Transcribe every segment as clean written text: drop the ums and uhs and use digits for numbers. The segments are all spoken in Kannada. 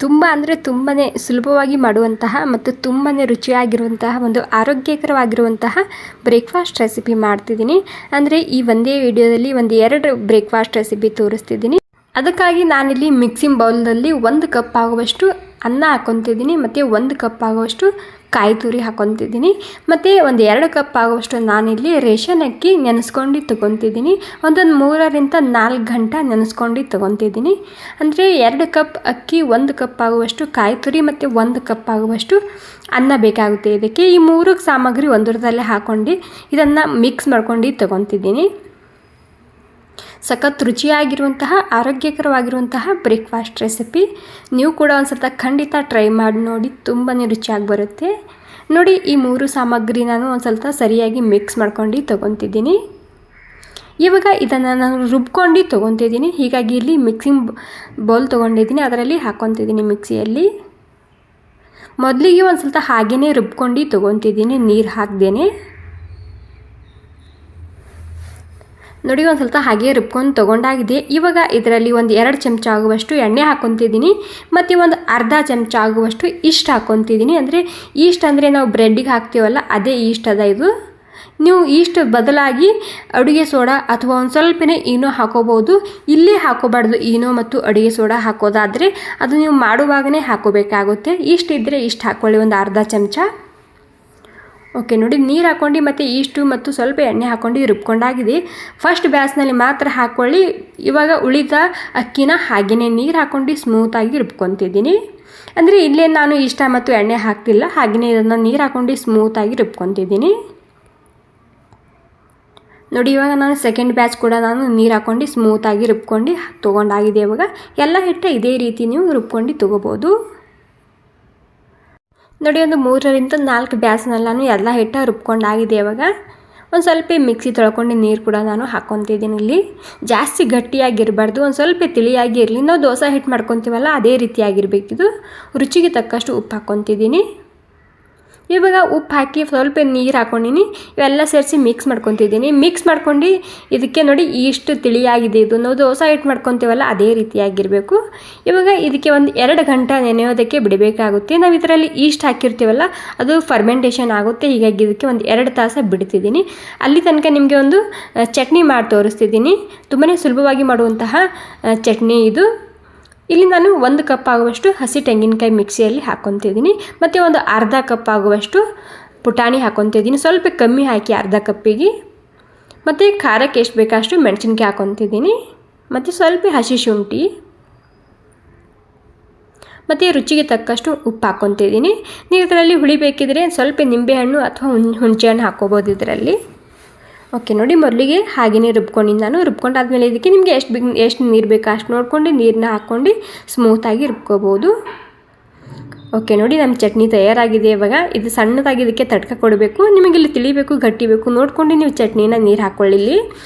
ತುಂಬ ಅಂದರೆ ತುಂಬಾ ಸುಲಭವಾಗಿ ಮಾಡುವಂತಹ ಮತ್ತು ತುಂಬಾ ರುಚಿಯಾಗಿರುವಂತಹ ಒಂದು ಆರೋಗ್ಯಕರವಾಗಿರುವಂತಹ ಬ್ರೇಕ್ಫಾಸ್ಟ್ ರೆಸಿಪಿ ಮಾಡ್ತಿದ್ದೀನಿ. ಅಂದರೆ ಈ ಒಂದೇ ವಿಡಿಯೋದಲ್ಲಿ 2 ಬ್ರೇಕ್ಫಾಸ್ಟ್ ರೆಸಿಪಿ ತೋರಿಸ್ತಿದ್ದೀನಿ. ಅದಕ್ಕಾಗಿ ನಾನಿಲ್ಲಿ ಮಿಕ್ಸಿಂಗ್ ಬೌಲ್ನಲ್ಲಿ 1 ಕಪ್ ಆಗುವಷ್ಟು ಅನ್ನ ಹಾಕ್ಕೊತಿದ್ದೀನಿ ಮತ್ತು 1 ಕಪ್ ಆಗುವಷ್ಟು ಕಾಯಿ ತುರಿ ಹಾಕ್ಕೊತಿದ್ದೀನಿ ಮತ್ತು 2 ಕಪ್ ಆಗುವಷ್ಟು ನಾನಿಲ್ಲಿ ರೇಷನ್ ಅಕ್ಕಿ ನೆನೆಸ್ಕೊಂಡು ತೊಗೊತಿದ್ದೀನಿ. 3ರಿಂದ 4 ಗಂಟೆ ನೆನೆಸ್ಕೊಂಡು ತೊಗೊತಿದ್ದೀನಿ. ಅಂದರೆ 2 ಕಪ್ ಅಕ್ಕಿ, 1 ಕಪ್ ಆಗುವಷ್ಟು ಕಾಯಿ ತುರಿ ಮತ್ತು 1 ಕಪ್ ಆಗುವಷ್ಟು ಅನ್ನ ಬೇಕಾಗುತ್ತೆ. ಇದಕ್ಕೆ ಈ 3 ಸಾಮಗ್ರಿ ಒಂದರದಲ್ಲೇ ಹಾಕ್ಕೊಂಡು ಇದನ್ನು ಮಿಕ್ಸ್ ಮಾಡ್ಕೊಂಡು ತೊಗೊತಿದ್ದೀನಿ. ಸಖತ್ ರುಚಿಯಾಗಿರುವಂತಹ ಆರೋಗ್ಯಕರವಾಗಿರುವಂತಹ ಬ್ರೇಕ್ಫಾಸ್ಟ್ ರೆಸಿಪಿ. ನೀವು ಕೂಡ ಒಂದ್ಸಲ ಖಂಡಿತ ಟ್ರೈ ಮಾಡಿ ನೋಡಿ, ತುಂಬಾ ರುಚಿಯಾಗಿ ಬರುತ್ತೆ. ನೋಡಿ, ಈ 3 ಸಾಮಗ್ರಿ ನಾನು ಒಂದ್ಸಲ ಸರಿಯಾಗಿ ಮಿಕ್ಸ್ ಮಾಡ್ಕೊಂಡು ತೊಗೊತಿದ್ದೀನಿ. ಇವಾಗ ಇದನ್ನು ನಾನು ರುಬ್ಕೊಂಡು ತೊಗೊತಿದ್ದೀನಿ. ಹೀಗಾಗಿ ಇಲ್ಲಿ ಮಿಕ್ಸಿಂಗ್ ಬೌಲ್ ತೊಗೊಂಡಿದ್ದೀನಿ, ಅದರಲ್ಲಿ ಹಾಕ್ಕೊತಿದ್ದೀನಿ ಮಿಕ್ಸಿಯಲ್ಲಿ. ಮೊದಲಿಗೆ ಒಂದ್ಸಲ ಹಾಗೇ ರುಬ್ಕೊಂಡು ತೊಗೊತಿದ್ದೀನಿ, ನೀರು ಹಾಕ್ದೇನೆ. ನೋಡಿ, ಒಂದು ಸ್ವಲ್ಪ ಹಾಗೆ ರುಬ್ಕೊಂಡು ತೊಗೊಂಡಾಗಿದೆ. ಇವಾಗ ಇದರಲ್ಲಿ 2 ಚಮಚ ಆಗುವಷ್ಟು ಎಣ್ಣೆ ಹಾಕ್ಕೊತಿದ್ದೀನಿ ಮತ್ತು ಅರ್ಧ ಚಮಚ ಆಗುವಷ್ಟು ಈಸ್ಟ್ ಹಾಕ್ಕೊತಿದ್ದೀನಿ. ಅಂದರೆ ಈಸ್ಟ್ ಅಂದರೆ ನಾವು ಬ್ರೆಡ್ಡಿಗೆ ಹಾಕ್ತೀವಲ್ಲ, ಅದೇ ಈಸ್ಟ್ ಅದ ಇದು. ನೀವು ಈಸ್ಟ್ ಬದಲಾಗಿ ಅಡುಗೆ ಸೋಡಾ ಅಥವಾ ಒಂದು ಸ್ವಲ್ಪನೇ ಈನೋ ಹಾಕೋಬೋದು. ಇಲ್ಲೇ ಹಾಕೋಬಾರ್ದು ಈನೋ ಮತ್ತು ಅಡುಗೆ ಸೋಡಾ ಹಾಕೋದಾದರೆ, ಅದು ನೀವು ಮಾಡುವಾಗಲೇ ಹಾಕೋಬೇಕಾಗುತ್ತೆ. ಈಸ್ಟ್ ಇದ್ದರೆ ಈಸ್ಟ್ ಹಾಕ್ಕೊಳ್ಳಿ, ಅರ್ಧ ಚಮಚ. ಓಕೆ, ನೋಡಿ, ನೀರು ಹಾಕ್ಕೊಂಡು ಮತ್ತು ಈಸ್ಟು ಮತ್ತು ಸ್ವಲ್ಪ ಎಣ್ಣೆ ಹಾಕ್ಕೊಂಡು ರುಬ್ಕೊಂಡಾಗಿದೆ. ಫಸ್ಟ್ ಬ್ಯಾಸ್ನಲ್ಲಿ ಮಾತ್ರ ಹಾಕ್ಕೊಳ್ಳಿ. ಇವಾಗ ಉಳಿದ ಅಕ್ಕಿನ ಹಾಗೆಯೇ ನೀರು ಹಾಕ್ಕೊಂಡು ಸ್ಮೂತಾಗಿ ರುಬ್ಕೊತಿದ್ದೀನಿ. ಅಂದರೆ ಇಲ್ಲೇ ನಾನು ಇಷ್ಟ ಮತ್ತು ಎಣ್ಣೆ ಹಾಕ್ತಿಲ್ಲ, ಹಾಗೆಯೇ ಇದನ್ನು ನೀರು ಹಾಕ್ಕೊಂಡು ಸ್ಮೂತಾಗಿ ರುಬ್ಕೊತಿದ್ದೀನಿ. ನೋಡಿ, ಇವಾಗ ನಾನು ಸೆಕೆಂಡ್ ಬ್ಯಾಚ್ ಕೂಡ ನಾನು ನೀರು ಹಾಕ್ಕೊಂಡು ಸ್ಮೂತಾಗಿ ರುಬ್ಕೊಂಡು ತೊಗೊಂಡಾಗಿದೆ. ಇವಾಗ ಎಲ್ಲ ಹಿಟ್ಟು ಇದೇ ರೀತಿ ನೀವು ರುಬ್ಕೊಂಡು ತೊಗೋಬೋದು. ನೋಡಿ, 3ರಿಂದ 4 ಬ್ಯಾಸ್ನಲ್ಲಿ ನಾನು ಎಲ್ಲ ಹಿಟ್ಟು ರುಬ್ಕೊಂಡಾಗಿದೆ. ಇವಾಗ ಒಂದು ಸ್ವಲ್ಪ ಮಿಕ್ಸಿ ತೊಳ್ಕೊಂಡು ನೀರು ಕೂಡ ನಾನು ಹಾಕ್ಕೊತಿದ್ದೀನಿ. ಇಲ್ಲಿ ಜಾಸ್ತಿ ಗಟ್ಟಿಯಾಗಿರಬಾರ್ದು, ಒಂದು ಸ್ವಲ್ಪ ತಿಳಿಯಾಗಿ ಇರಲಿ. ನಾವು ದೋಸೆ ಹಿಟ್ಟು ಮಾಡ್ಕೊತೀವಲ್ಲ, ಅದೇ ರೀತಿಯಾಗಿರಬೇಕಿದು. ರುಚಿಗೆ ತಕ್ಕಷ್ಟು ಉಪ್ಪು ಹಾಕ್ಕೊತಿದ್ದೀನಿ. ಇವಾಗ ಉಪ್ಪು ಹಾಕಿ ಸ್ವಲ್ಪ ನೀರು ಹಾಕ್ಕೊಂಡಿನಿ. ಇವೆಲ್ಲ ಸೇರಿಸಿ ಮಿಕ್ಸ್ ಮಾಡ್ಕೊತಿದ್ದೀನಿ. ಮಿಕ್ಸ್ ಮಾಡ್ಕೊಂಡು ಇದಕ್ಕೆ ನೋಡಿ, ಇಷ್ಟು ತಿಳಿಯಾಗಿದೆ ಇದು. ನಾವು ದೋಸೆ ಹಿಟ್ಟು ಮಾಡ್ಕೊತೀವಲ್ಲ, ಅದೇ ರೀತಿಯಾಗಿರಬೇಕು. ಇವಾಗ ಇದಕ್ಕೆ 2 ಗಂಟೆ ನೆನೆಯೋದಕ್ಕೆ ಬಿಡಬೇಕಾಗುತ್ತೆ. ನಾವು ಇದರಲ್ಲಿ ಈಸ್ಟ್ ಹಾಕಿರ್ತೀವಲ್ಲ, ಅದು ಫರ್ಮೆಂಟೇಷನ್ ಆಗುತ್ತೆ. ಹೀಗಾಗಿ ಇದಕ್ಕೆ 2 ತಾಸು ಬಿಡ್ತಿದ್ದೀನಿ. ಅಲ್ಲಿ ತನಕ ನಿಮಗೆ ಒಂದು ಚಟ್ನಿ ಮಾಡಿ ತೋರಿಸ್ತಿದ್ದೀನಿ. ತುಂಬಾ ಸುಲಭವಾಗಿ ಮಾಡುವಂತಹ ಚಟ್ನಿ ಇದು. ಇಲ್ಲಿ ನಾನು 1 ಕಪ್ ಆಗುವಷ್ಟು ಹಸಿ ತೆಂಗಿನಕಾಯಿ ಮಿಕ್ಸಿಯಲ್ಲಿ ಹಾಕ್ಕೊತಿದ್ದೀನಿ ಮತ್ತು ಅರ್ಧ ಕಪ್ ಆಗುವಷ್ಟು ಪುಟಾಣಿ ಹಾಕ್ಕೊತಿದ್ದೀನಿ. ಸ್ವಲ್ಪ ಕಮ್ಮಿ ಹಾಕಿ ಅರ್ಧ ಕಪ್ಪಿಗೆ. ಮತ್ತು ಖಾರಕ್ಕೆ ಎಷ್ಟು ಬೇಕಷ್ಟು ಮೆಣಸಿನ್ಕಾಯಿ ಹಾಕ್ಕೊತಿದ್ದೀನಿ ಮತ್ತು ಸ್ವಲ್ಪ ಹಸಿ ಶುಂಠಿ ಮತ್ತು ರುಚಿಗೆ ತಕ್ಕಷ್ಟು ಉಪ್ಪು ಹಾಕ್ಕೊತಿದ್ದೀನಿ. ನೀವು ಇದರಲ್ಲಿ ಹುಳಿ ಬೇಕಿದ್ರೆ ಸ್ವಲ್ಪ ನಿಂಬೆಹಣ್ಣು ಅಥವಾ ಹುಣಸೆಹಣ್ಣು ಹಾಕ್ಕೋಬೋದು ಇದರಲ್ಲಿ. ಓಕೆ, ನೋಡಿ, ಮೊದಲಿಗೆ ಹಾಗೆಯೇ ರುಬ್ಕೊಂಡಿದ್ದು ನಾನು. ರುಬ್ಕೊಂಡಾದ್ಮೇಲೆ ಇದಕ್ಕೆ ನಿಮಗೆ ಎಷ್ಟು ನೀರು ಬೇಕು ಅಷ್ಟು ನೋಡ್ಕೊಂಡು ನೀರನ್ನ ಹಾಕ್ಕೊಂಡು ಸ್ಮೂತಾಗಿ ರುಬ್ಕೋಬೋದು. ಓಕೆ, ನೋಡಿ, ನಮ್ಮ ಚಟ್ನಿ ತಯಾರಾಗಿದೆ. ಇವಾಗ ಇದು ಸಣ್ಣದಾಗಿ ಇದಕ್ಕೆ ತಡ್ಕ ಕೊಡಬೇಕು. ನಿಮಗೆ ಇಲ್ಲಿ ತಿಳಿಬೇಕು, ಗಟ್ಟಿ ಬೇಕು ನೋಡ್ಕೊಂಡು ನೀವು ಚಟ್ನಿನ ನೀರು ಹಾಕ್ಕೊಳ್ಳಿ.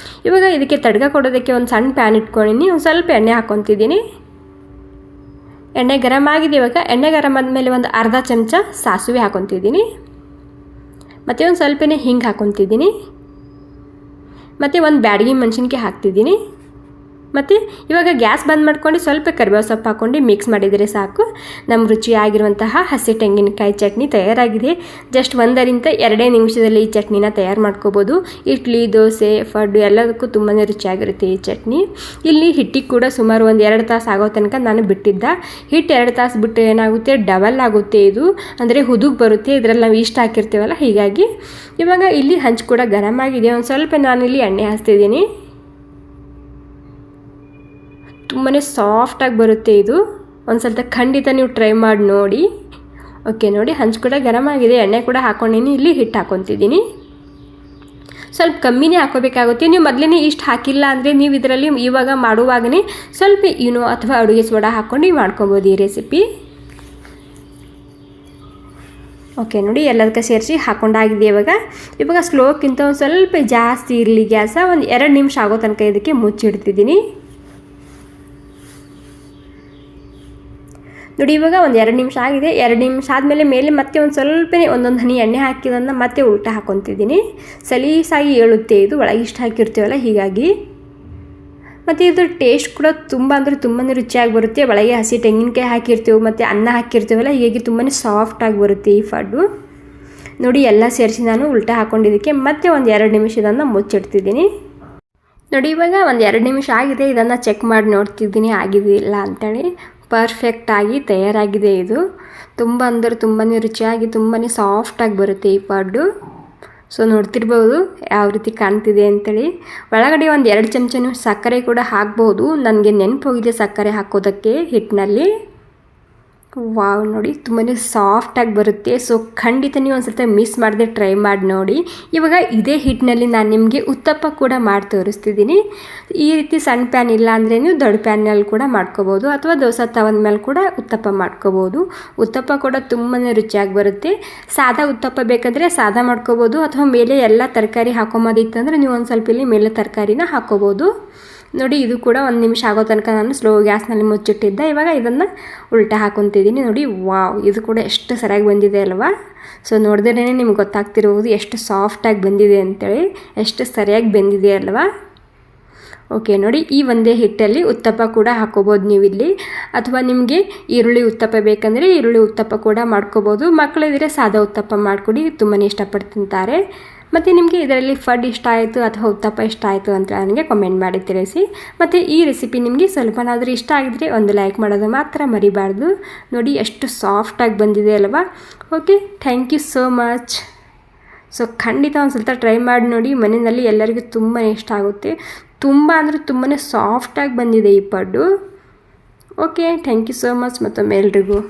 ಇವಾಗ ಇದಕ್ಕೆ ತಡ್ಕ ಕೊಡೋದಕ್ಕೆ ಒಂದು ಸಣ್ಣ ಪ್ಯಾನ್ ಇಟ್ಕೊಂಡಿನಿ. ಒಂದು ಸ್ವಲ್ಪ ಎಣ್ಣೆ ಹಾಕ್ಕೊತಿದ್ದೀನಿ. ಎಣ್ಣೆ ಗರಂ ಆಗಿದೆ. ಇವಾಗ ಎಣ್ಣೆ ಗರಂ ಆದಮೇಲೆ ಅರ್ಧ ಚಮಚ ಸಾಸಿವೆ ಹಾಕ್ಕೊತಿದ್ದೀನಿ ಮತ್ತು ಒಂದು ಸ್ವಲ್ಪನೇ ಹಿಂಗೆ ಹಾಕ್ಕೊತಿದ್ದೀನಿ ಮತ್ತು ಬ್ಯಾಡಗಿ ಮೆಣಸಿನ್ಕಾಯಿ ಹಾಕ್ತಿದ್ದೀನಿ. ಮತ್ತು ಇವಾಗ ಗ್ಯಾಸ್ ಬಂದ್ ಮಾಡ್ಕೊಂಡು ಸ್ವಲ್ಪ ಕರಿಬೇವು ಸೊಪ್ಪು ಹಾಕ್ಕೊಂಡು ಮಿಕ್ಸ್ ಮಾಡಿದರೆ ಸಾಕು. ನಮ್ಮ ರುಚಿಯಾಗಿರುವಂತಹ ಹಸಿ ತೆಂಗಿನಕಾಯಿ ಚಟ್ನಿ ತಯಾರಾಗಿದೆ. ಜಸ್ಟ್ 1ರಿಂದ 2 ನಿಮಿಷದಲ್ಲಿ ಈ ಚಟ್ನಿನ ತಯಾರು ಮಾಡ್ಕೋಬೋದು. ಇಡ್ಲಿ, ದೋಸೆ, ಪಡ್ಡು ಎಲ್ಲದಕ್ಕೂ ತುಂಬಾ ರುಚಿಯಾಗಿರುತ್ತೆ ಈ ಚಟ್ನಿ. ಇಲ್ಲಿ ಹಿಟ್ಟಿಗೆ ಕೂಡ ಸುಮಾರು 2 ತಾಸು ಆಗೋ ತನಕ ನಾನು ಬಿಟ್ಟಿದ್ದ. ಹಿಟ್ಟು 2 ತಾಸು ಬಿಟ್ಟು ಏನಾಗುತ್ತೆ, ಡಬಲ್ ಆಗುತ್ತೆ ಇದು. ಅಂದರೆ ಹುದುಗ್ ಬರುತ್ತೆ. ಇದರಲ್ಲಿ ನಾವು ಇಷ್ಟು ಹಾಕಿರ್ತೀವಲ್ಲ, ಹೀಗಾಗಿ. ಇವಾಗ ಇಲ್ಲಿ ಹಂಚು ಕೂಡ ಗರಂ ಆಗಿದೆ. ಒಂದು ಸ್ವಲ್ಪ ನಾನಿಲ್ಲಿ ಎಣ್ಣೆ ಹಾಕ್ತಿದ್ದೀನಿ. ತುಂಬಾ ಸಾಫ್ಟಾಗಿ ಬರುತ್ತೆ ಇದು. ಒಂದು ಸ್ವಲ್ಪ ಖಂಡಿತ ನೀವು ಟ್ರೈ ಮಾಡಿ ನೋಡಿ. ಓಕೆ, ನೋಡಿ, ಹಂಚು ಕೂಡ ಗರಂ ಆಗಿದೆ. ಎಣ್ಣೆ ಕೂಡ ಹಾಕ್ಕೊಂಡಿನಿ. ಇಲ್ಲಿ ಹಿಟ್ಟು ಹಾಕ್ಕೊತಿದ್ದೀನಿ. ಸ್ವಲ್ಪ ಕಮ್ಮಿನೇ ಹಾಕೋಬೇಕಾಗುತ್ತೆ. ನೀವು ಮೊದಲೇ ಇಷ್ಟು ಹಾಕಿಲ್ಲ ಅಂದರೆ ನೀವು ಇದರಲ್ಲಿ ಇವಾಗ ಮಾಡುವಾಗಲೇ ಸ್ವಲ್ಪ ಈನೋ ಅಥವಾ ಅಡುಗೆ ಸೋಡಾ ಹಾಕ್ಕೊಂಡು ಮಾಡ್ಕೊಬೋದು ಈ ರೆಸಿಪಿ. ಓಕೆ, ನೋಡಿ, ಎಲ್ಲದಕ್ಕೆ ಸೇರಿಸಿ ಹಾಕ್ಕೊಂಡಾಗಿದೆ. ಇವಾಗ ಸ್ಲೋಕ್ಕಿಂತ ಒಂದು ಸ್ವಲ್ಪ ಜಾಸ್ತಿ ಇರಲಿ ಗ್ಯಾಸ. 2 ನಿಮಿಷ ಆಗೋ ತನಕ ಇದಕ್ಕೆ ಮುಚ್ಚಿಡ್ತಿದ್ದೀನಿ. ನೋಡಿ, ಇವಾಗ 2 ನಿಮಿಷ ಆಗಿದೆ. 2 ನಿಮಿಷ ಆದಮೇಲೆ ಮೇಲೆ ಮತ್ತೆ ಒಂದು ಸ್ವಲ್ಪನೇ ಒಂದೊಂದು ಹನಿ ಎಣ್ಣೆ ಹಾಕಿದನ್ನು ಮತ್ತೆ ಉಲ್ಟಾ ಹಾಕ್ಕೊತಿದ್ದೀನಿ. ಸಲೀಸಾಗಿ ಏಳುತ್ತೆ ಇದು, ಒಳಗೆ ಇಷ್ಟು ಹಾಕಿರ್ತೀವಲ್ಲ, ಹೀಗಾಗಿ. ಮತ್ತು ಇದ್ರ ಟೇಸ್ಟ್ ಕೂಡ ತುಂಬ ಅಂದರೆ ತುಂಬಾ ರುಚಿಯಾಗಿ ಬರುತ್ತೆ. ಒಳಗೆ ಹಸಿ ತೆಂಗಿನಕಾಯಿ ಹಾಕಿರ್ತೀವಿ ಮತ್ತು ಅನ್ನ ಹಾಕಿರ್ತೀವಲ್ಲ, ಹೀಗಾಗಿ ತುಂಬಾ ಸಾಫ್ಟಾಗಿ ಬರುತ್ತೆ ಈ ಪಡ್ಡು. ನೋಡಿ ಎಲ್ಲ ಸೇರಿಸಿ ನಾನು ಉಲ್ಟಾ ಹಾಕ್ಕೊಂಡಿದ್ದಕ್ಕೆ ಮತ್ತೆ ಒಂದು 2 ನಿಮಿಷ ಇದನ್ನು ಮುಚ್ಚಿಡ್ತಿದ್ದೀನಿ. ನೋಡಿ ಇವಾಗ ಒಂದು 2 ನಿಮಿಷ ಆಗಿದೆ. ಇದನ್ನು ಚೆಕ್ ಮಾಡಿ ನೋಡ್ತಿದ್ದೀನಿ ಆಗಿದೆಯಿಲ್ಲ ಅಂಥೇಳಿ. ಪರ್ಫೆಕ್ಟಾಗಿ ತಯಾರಾಗಿದೆ. ಇದು ತುಂಬ ಅಂದರೆ ತುಂಬಾ ರುಚಿಯಾಗಿ ತುಂಬಾ ಸಾಫ್ಟಾಗಿ ಬರುತ್ತೆ ಈ ಪಡ್ಡು. ಸೊ ನೋಡ್ತಿರ್ಬೋದು ಯಾವ ರೀತಿ ಕಾಣ್ತಿದೆ ಅಂಥೇಳಿ. ಒಳಗಡೆ ಒಂದು 2 ಚಮಚನೂ ಸಕ್ಕರೆ ಕೂಡ ಹಾಕ್ಬೋದು. ನನಗೆ ನೆನಪು ಹೋಗಿದೆ ಸಕ್ಕರೆ ಹಾಕೋದಕ್ಕೆ ಹಿಟ್ಟಿನಲ್ಲಿ. ವಾವ್, ನೋಡಿ ತುಂಬಾ ಸಾಫ್ಟಾಗಿ ಬರುತ್ತೆ. ಸೊ ಖಂಡಿತ ನೀವು ಒಂದು ಸ್ವಲ್ಪ ಮಿಸ್ ಮಾಡದೆ ಟ್ರೈ ಮಾಡಿ ನೋಡಿ. ಇವಾಗ ಇದೇ ಹಿಟ್ಟಿನಲ್ಲಿ ನಾನು ನಿಮಗೆ ಉತ್ತಪ್ಪ ಕೂಡ ಮಾಡಿ ತೋರಿಸ್ತಿದ್ದೀನಿ. ಈ ರೀತಿ ಸಣ್ಣ ಪ್ಯಾನ್ ಇಲ್ಲ ಅಂದರೆ ನೀವು ದೊಡ್ಡ ಪ್ಯಾನ್ನಲ್ಲಿ ಕೂಡ ಮಾಡ್ಕೋಬೋದು, ಅಥವಾ ದೋಸೆ ತವದ ಮೇಲೆ ಕೂಡ ಉತ್ತಪ್ಪ ಮಾಡ್ಕೋಬೋದು. ಉತ್ತಪ್ಪ ಕೂಡ ತುಂಬಾ ರುಚಿಯಾಗಿ ಬರುತ್ತೆ. ಸಾದಾ ಉತ್ತಪ್ಪ ಬೇಕಾದರೆ ಸಾದಾ ಮಾಡ್ಕೋಬೋದು, ಅಥವಾ ಮೇಲೆ ಎಲ್ಲ ತರಕಾರಿ ಹಾಕೊಂಬೋದಿತ್ತಂದರೆ ನೀವು ಒಂದು ಸ್ವಲ್ಪ ಇಲ್ಲಿ ಮೇಲೆ ತರಕಾರಿನ ಹಾಕೋಬೋದು. ನೋಡಿ ಇದು ಕೂಡ 1 ನಿಮಿಷ ಆಗೋ ತನಕ ನಾನು ಸ್ಲೋ ಗ್ಯಾಸ್ನಲ್ಲಿ ಮುಚ್ಚಿಟ್ಟಿದ್ದೆ. ಇವಾಗ ಇದನ್ನು ಉಲ್ಟಾ ಹಾಕೊತಿದ್ದೀನಿ. ನೋಡಿ ವಾವ್, ಇದು ಕೂಡ ಎಷ್ಟು ಸರಿಯಾಗಿ ಬಂದಿದೆ ಅಲ್ವಾ. ಸೊ ನೋಡಿದ್ರೇ ನಿಮ್ಗೆ ಗೊತ್ತಾಗ್ತಿರ್ಬೋದು ಎಷ್ಟು ಸಾಫ್ಟಾಗಿ ಬಂದಿದೆ ಅಂತೇಳಿ, ಎಷ್ಟು ಸರಿಯಾಗಿ ಬಂದಿದೆ ಅಲ್ವಾ. ಓಕೆ, ನೋಡಿ ಈ ಒಂದೇ ಹಿಟ್ಟಲ್ಲಿ ಉತ್ತಪ್ಪ ಕೂಡ ಹಾಕೋಬೋದು ನೀವಿಲ್ಲಿ, ಅಥವಾ ನಿಮಗೆ ಈರುಳ್ಳಿ ಉತ್ತಪ್ಪ ಬೇಕಂದರೆ ಈರುಳ್ಳಿ ಉತ್ತಪ್ಪ ಕೂಡ ಮಾಡ್ಕೋಬೋದು. ಮಕ್ಕಳಿದ್ರೆ ಸಾದಾ ಉತ್ತಪ್ಪ ಮಾಡಿಕೊಡಿ, ತುಂಬಾ ಇಷ್ಟಪಟ್ಟು ತಿಂತಾರೆ. ಮತ್ತು ನಿಮಗೆ ಇದರಲ್ಲಿ ಪಡ್ ಇಷ್ಟ ಆಯಿತು ಅಥವಾ ಉತ್ತಪ್ಪ ಇಷ್ಟ ಆಯಿತು ಅಂತ ನನಗೆ ಕಮೆಂಟ್ ಮಾಡಿ ತಿಳಿಸಿ. ಮತ್ತು ಈ ರೆಸಿಪಿ ನಿಮಗೆ ಸ್ವಲ್ಪನಾದರೂ ಇಷ್ಟ ಆಗಿದ್ರೆ ಒಂದು ಲೈಕ್ ಮಾಡೋದು ಮಾತ್ರ ಮರಿಬಾರ್ದು. ನೋಡಿ ಎಷ್ಟು ಸಾಫ್ಟಾಗಿ ಬಂದಿದೆ ಅಲ್ವಾ. Okay, thank you so much. So ಖಂಡಿತ ಒಂದು ಸ್ವಲ್ಪ ಟ್ರೈ ಮಾಡಿ ನೋಡಿ. ಮನೆಯಲ್ಲಿ ಎಲ್ಲರಿಗೂ ತುಂಬಾ ಇಷ್ಟ ಆಗುತ್ತೆ. ತುಂಬ ಅಂದರೆ ತುಂಬಾ ಸಾಫ್ಟಾಗಿ ಬಂದಿದೆ ಈ ಪಡ್ಡು. Okay, thank you so much ಮತ್ತೊಮ್ಮೆ ಎಲ್ರಿಗೂ.